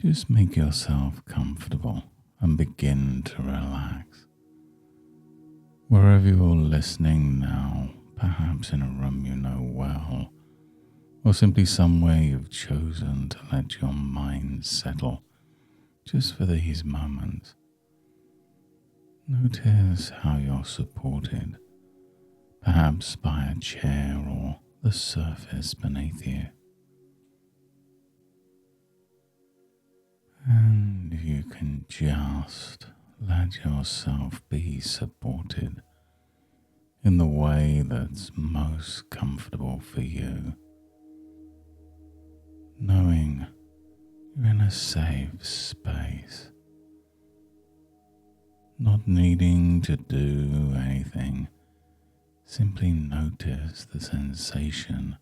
Just make yourself comfortable and begin to relax. Wherever you're listening now, perhaps in a room you know well, or simply somewhere you've chosen to let your mind settle just for these moments. Notice how you're supported, perhaps by a chair or the surface beneath you. And you can just let yourself be supported in the way that's most comfortable for you, knowing you're in a safe space, not needing to do anything. Simply notice the sensation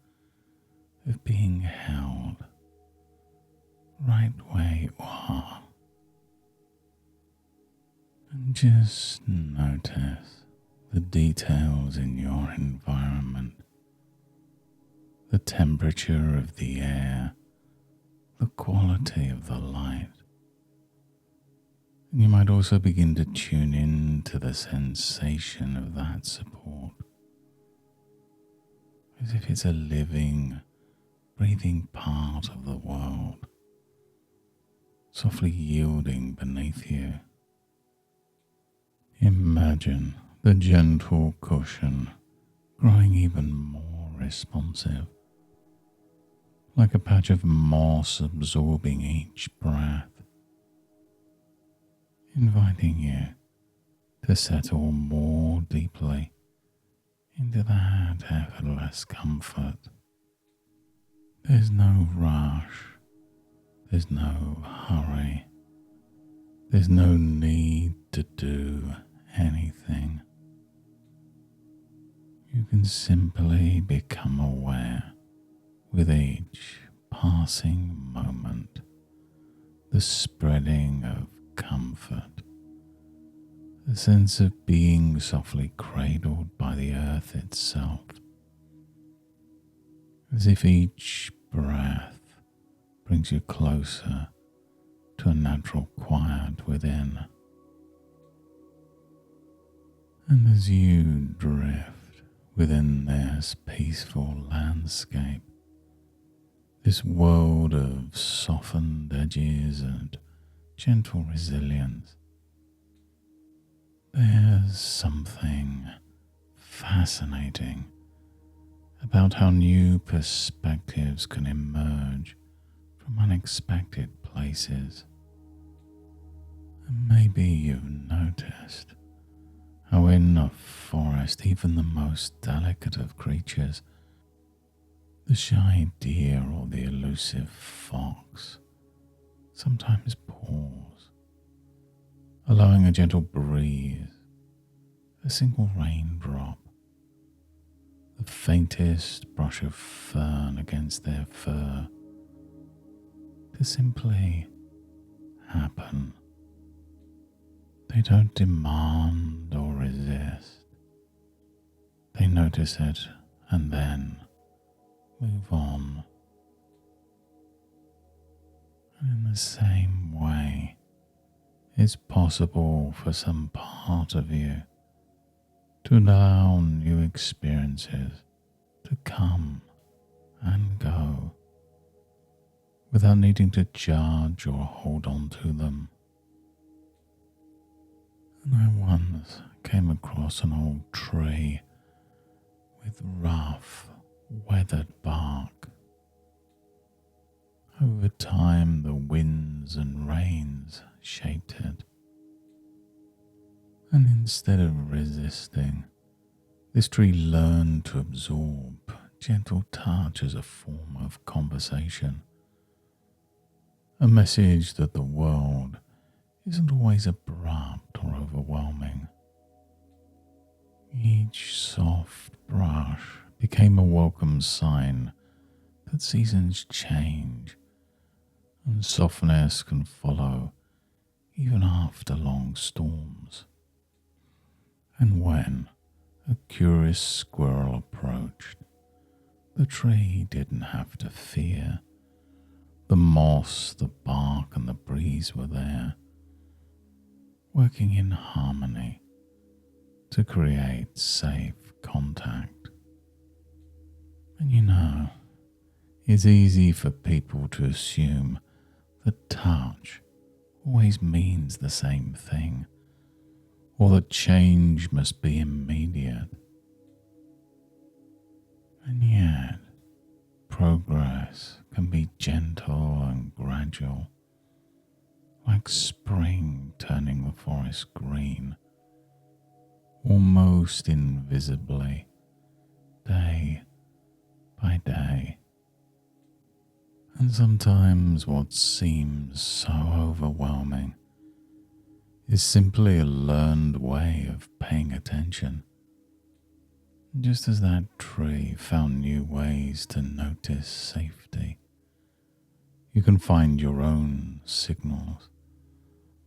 of being held right where you are. And just notice the details in your environment, the temperature of the air, the quality of the light. And you might also begin to tune in to the sensation of that support, as if it's a living, breathing part of the world, softly yielding beneath you. Imagine the gentle cushion growing even more responsive, like a patch of moss absorbing each breath, inviting you to settle more deeply into that effortless comfort. There's no rush, there's no hurry, there's no need to do anything. You can simply become aware with each passing moment, the spreading of comfort, the sense of being softly cradled by the earth itself, as if each breath brings you closer to a natural quiet within. And as you drift within this peaceful landscape, this world of softened edges and gentle resilience, there's something fascinating about how new perspectives can emerge from unexpected places. And maybe you've noticed how in a forest, even the most delicate of creatures, the shy deer or the elusive fox, sometimes pause, allowing a gentle breeze, a single raindrop, the faintest brush of fern against their fur, to simply happen. They don't demand or resist. They notice it and then move on. And in the same way, it's possible for some part of you to allow new experiences to come and go without needing to judge or hold on to them. And I once came across an old tree with rough, weathered bark. Over time, the winds and rains shaped it. And instead of resisting, this tree learned to absorb gentle touch as a form of conversation. A message that the world isn't always abrupt or overwhelming. Each soft brush became a welcome sign that seasons change and softness can follow even after long storms. And when a curious squirrel approached, the tree didn't have to fear. The moss, the bark, and the breeze were there, working in harmony to create safe contact. And it's easy for people to assume that touch always means the same thing, or that change must be immediate. And yet, progress can be gentle and gradual, like spring turning the forest green, almost invisibly, day by day. And sometimes what seems so overwhelming is simply a learned way of paying attention. Just as that tree found new ways to notice safety, you can find your own signals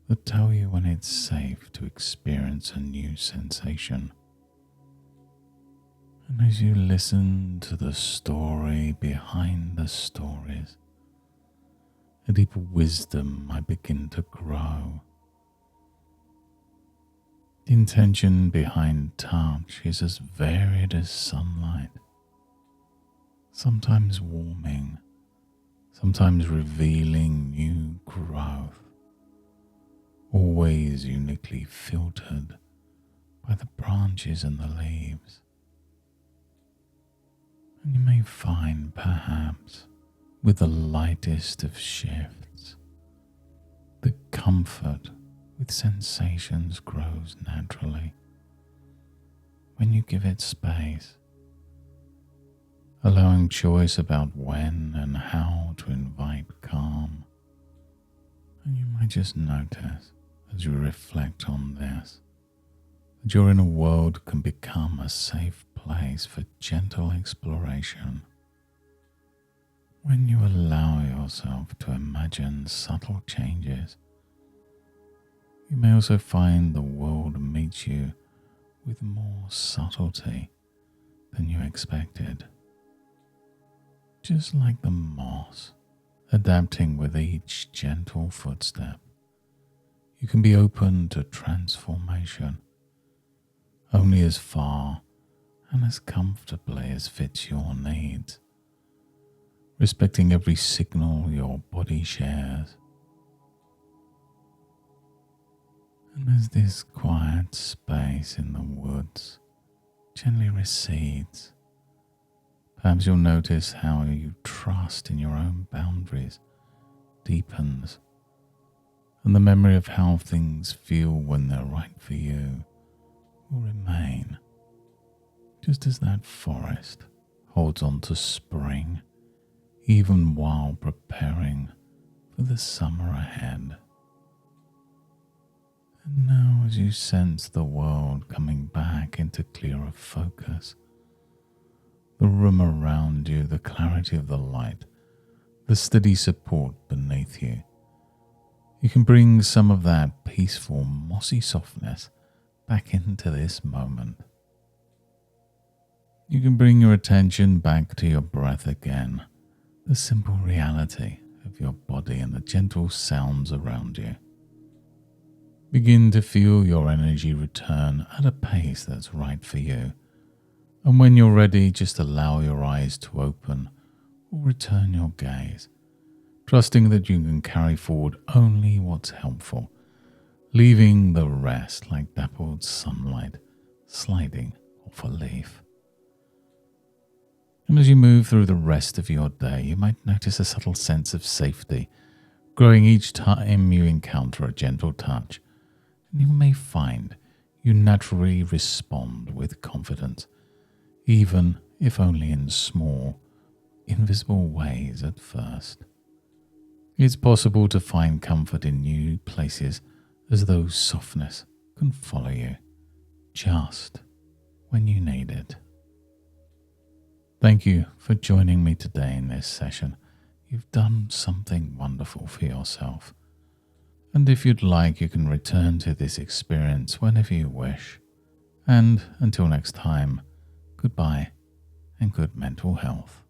that tell you when it's safe to experience a new sensation. And as you listen to the story behind the stories, a deeper wisdom might begin to grow. The intention behind touch is as varied as sunlight, sometimes warming, sometimes revealing new growth, always uniquely filtered by the branches and the leaves. And you may find, perhaps, with the lightest of shifts, the comfort with sensations grows naturally when you give it space, allowing choice about when and how to invite calm. And you might just notice, as you reflect on this, that your inner world can become a safe place for gentle exploration. When you allow yourself to imagine subtle changes, you may also find the world meets you with more subtlety than you expected. Just like the moss, adapting with each gentle footstep, you can be open to transformation, only as far and as comfortably as fits your needs, respecting every signal your body shares. And as this quiet space in the woods gently recedes, perhaps you'll notice how your trust in your own boundaries deepens, and the memory of how things feel when they're right for you will remain, just as that forest holds on to spring, even while preparing for the summer ahead. And now, as you sense the world coming back into clearer focus, the room around you, the clarity of the light, the steady support beneath you, you can bring some of that peaceful, mossy softness back into this moment. You can bring your attention back to your breath again, the simple reality of your body and the gentle sounds around you. Begin to feel your energy return at a pace that's right for you. And when you're ready, just allow your eyes to open or return your gaze, trusting that you can carry forward only what's helpful, leaving the rest like dappled sunlight sliding off a leaf. And as you move through the rest of your day, you might notice a subtle sense of safety growing each time you encounter a gentle touch. And you may find you naturally respond with confidence, even if only in small, invisible ways at first. It's possible to find comfort in new places, as though softness can follow you just when you need it. Thank you for joining me today in this session. You've done something wonderful for yourself. And if you'd like, you can return to this experience whenever you wish. And until next time, goodbye and good mental health.